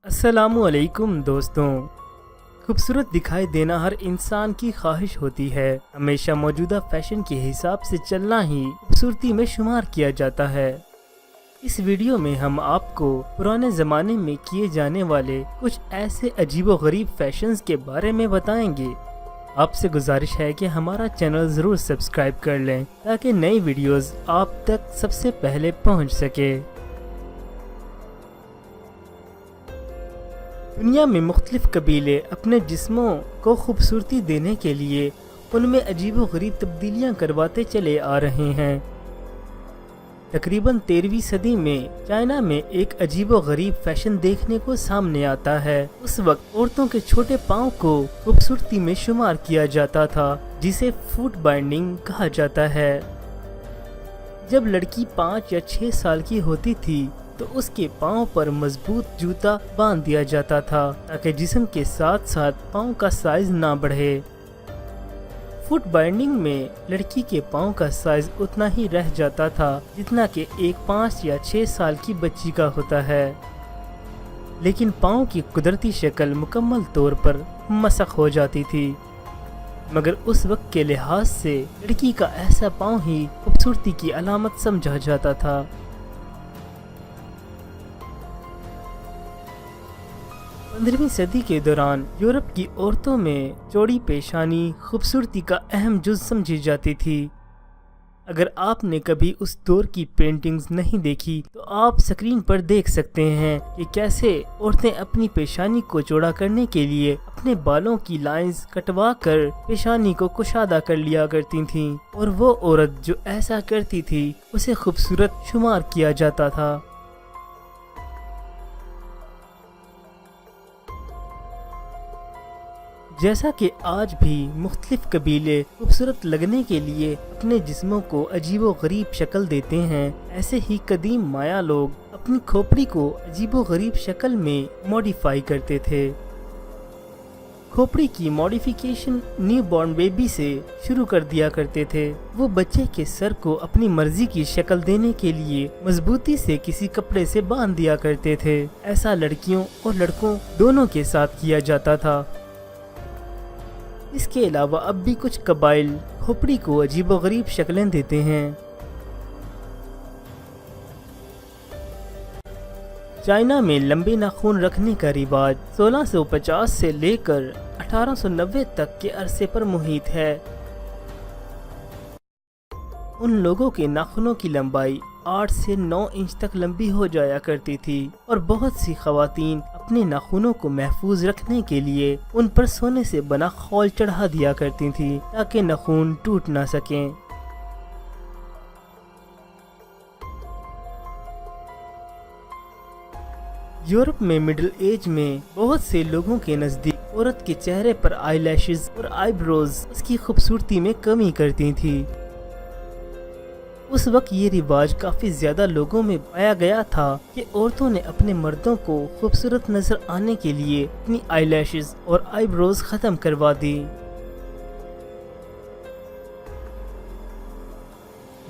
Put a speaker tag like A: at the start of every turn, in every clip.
A: अस्सलामुअलैकुम दोस्तों। खूबसूरत दिखाई देना हर इंसान की ख्वाहिश होती है। हमेशा मौजूदा फैशन के हिसाब से चलना ही खूबसूरती में शुमार किया जाता है। इस वीडियो में हम आपको पुराने ज़माने में किए जाने वाले कुछ ऐसे अजीबोगरीब फैशंस के बारे में बताएंगे। आपसे गुजारिश है कि हमारा चैनल ज़रूर सब्सक्राइब कर लें ताकि नई वीडियोस आप तक सबसे पहले पहुंच सके। दुनिया में मुख्तलिफ कबीले अपने जिस्मों को खूबसूरती देने के लिए उनमें अजीबोगरीब तब्दीलियां करवाते चले आ रहे हैं। तकरीबन 13वीं सदी में चाइना में एक अजीबोगरीब फैशन देखने को सामने आता है। उस वक्त औरतों के छोटे पाँव को खूबसूरती में शुमार किया जाता था, जिसे फुट बाइंडिंग कहा जाता है। जब लड़की 5 या 6 साल की होती थी तो उसके पाँव पर मजबूत जूता बांध दिया जाता था ताकि जिस्म के साथ साथ पाँव का साइज ना बढ़े। फुट बाइंडिंग में लड़की के पाँव का साइज उतना ही रह जाता था जितना कि एक 5 या 6 साल की बच्ची का होता है, लेकिन पाँव की कुदरती शक्ल मुकम्मल तौर पर मसख हो जाती थी। मगर उस वक्त के लिहाज से लड़की का ऐसा पाँव ही खूबसूरती की अलामत समझा जाता था। 15वीं सदी के दौरान यूरोप की औरतों में चौड़ी पेशानी खूबसूरती का अहम जुज़ समझी जाती थी। अगर आपने कभी उस दौर की पेंटिंग्स नहीं देखी तो आप स्क्रीन पर देख सकते हैं कि कैसे औरतें अपनी पेशानी को चौड़ा करने के लिए अपने बालों की लाइंस कटवा कर पेशानी को कुशादा कर लिया करती थीं, और वो औरत जो ऐसा करती थी उसे खूबसूरत शुमार किया जाता था। जैसा कि आज भी मुख्तलिफ कबीले खूबसूरत लगने के लिए अपने जिस्मों को अजीबोगरीब शक्ल देते हैं, ऐसे ही कदीम माया लोग अपनी खोपड़ी को अजीबोगरीब शक्ल में मॉडिफाई करते थे। खोपड़ी की मॉडिफिकेशन न्यू बॉर्न बेबी से शुरू कर दिया करते थे। वो बच्चे के सर को अपनी मर्जी की शक्ल देने के लिए मजबूती से किसी कपड़े से बांध दिया करते थे। ऐसा लड़कियों और लड़कों दोनों के साथ किया जाता था। इसके अलावा अब भी कुछ कबाइल खोपड़ी को अजीबोगरीब शक्लें देते हैं। चाइना में लंबे नाखून रखने का रिवाज 1650 से लेकर 1890 तक के अरसे पर मुहित है। उन लोगों के नाखूनों की लंबाई 8 से 9 इंच तक लंबी हो जाया करती थी, और बहुत सी खवातीन अपने नाखूनों को महफूज रखने के लिए उन पर सोने से बना खौल चढ़ा दिया करती थी ताकि नाखून टूट ना सकें। यूरोप में मिडिल एज में बहुत से लोगों के नजदीक औरत के चेहरे पर आईलैशेस और आईब्रोज उसकी खूबसूरती में कमी करती थी। उस वक्त ये रिवाज काफी ज्यादा लोगों में पाया गया था कि औरतों ने अपने मर्दों को खूबसूरत नजर आने के लिए अपनी आईलैशेस और आईब्रोज खत्म करवा दी।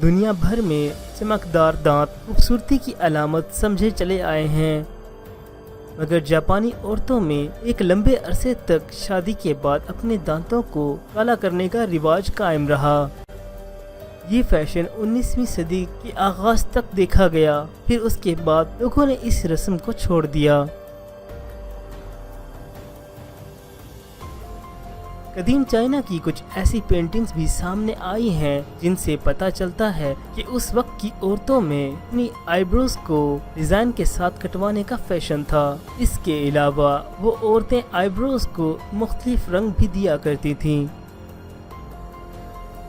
A: दुनिया भर में चमकदार दांत खूबसूरती की अलामत समझे चले आए हैं, मगर जापानी औरतों में एक लंबे अरसे तक शादी के बाद अपने दांतों को काला करने का रिवाज कायम रहा। ये फैशन 19वीं सदी के आगाज तक देखा गया, फिर उसके बाद लोगों ने इस रस्म को छोड़ दिया। कदीम चाइना की कुछ ऐसी पेंटिंग्स भी सामने आई हैं जिनसे पता चलता है कि उस वक्त की औरतों में अपनी आईब्रोज को डिजाइन के साथ कटवाने का फैशन था। इसके अलावा वो औरतें आईब्रोज को मुख्तलिफ रंग भी दिया करती थीं।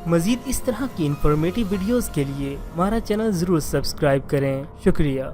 A: मजीद इस तरह की इंफॉर्मेटिव वीडियोस के लिए हमारा चैनल जरूर सब्सक्राइब करें। शुक्रिया।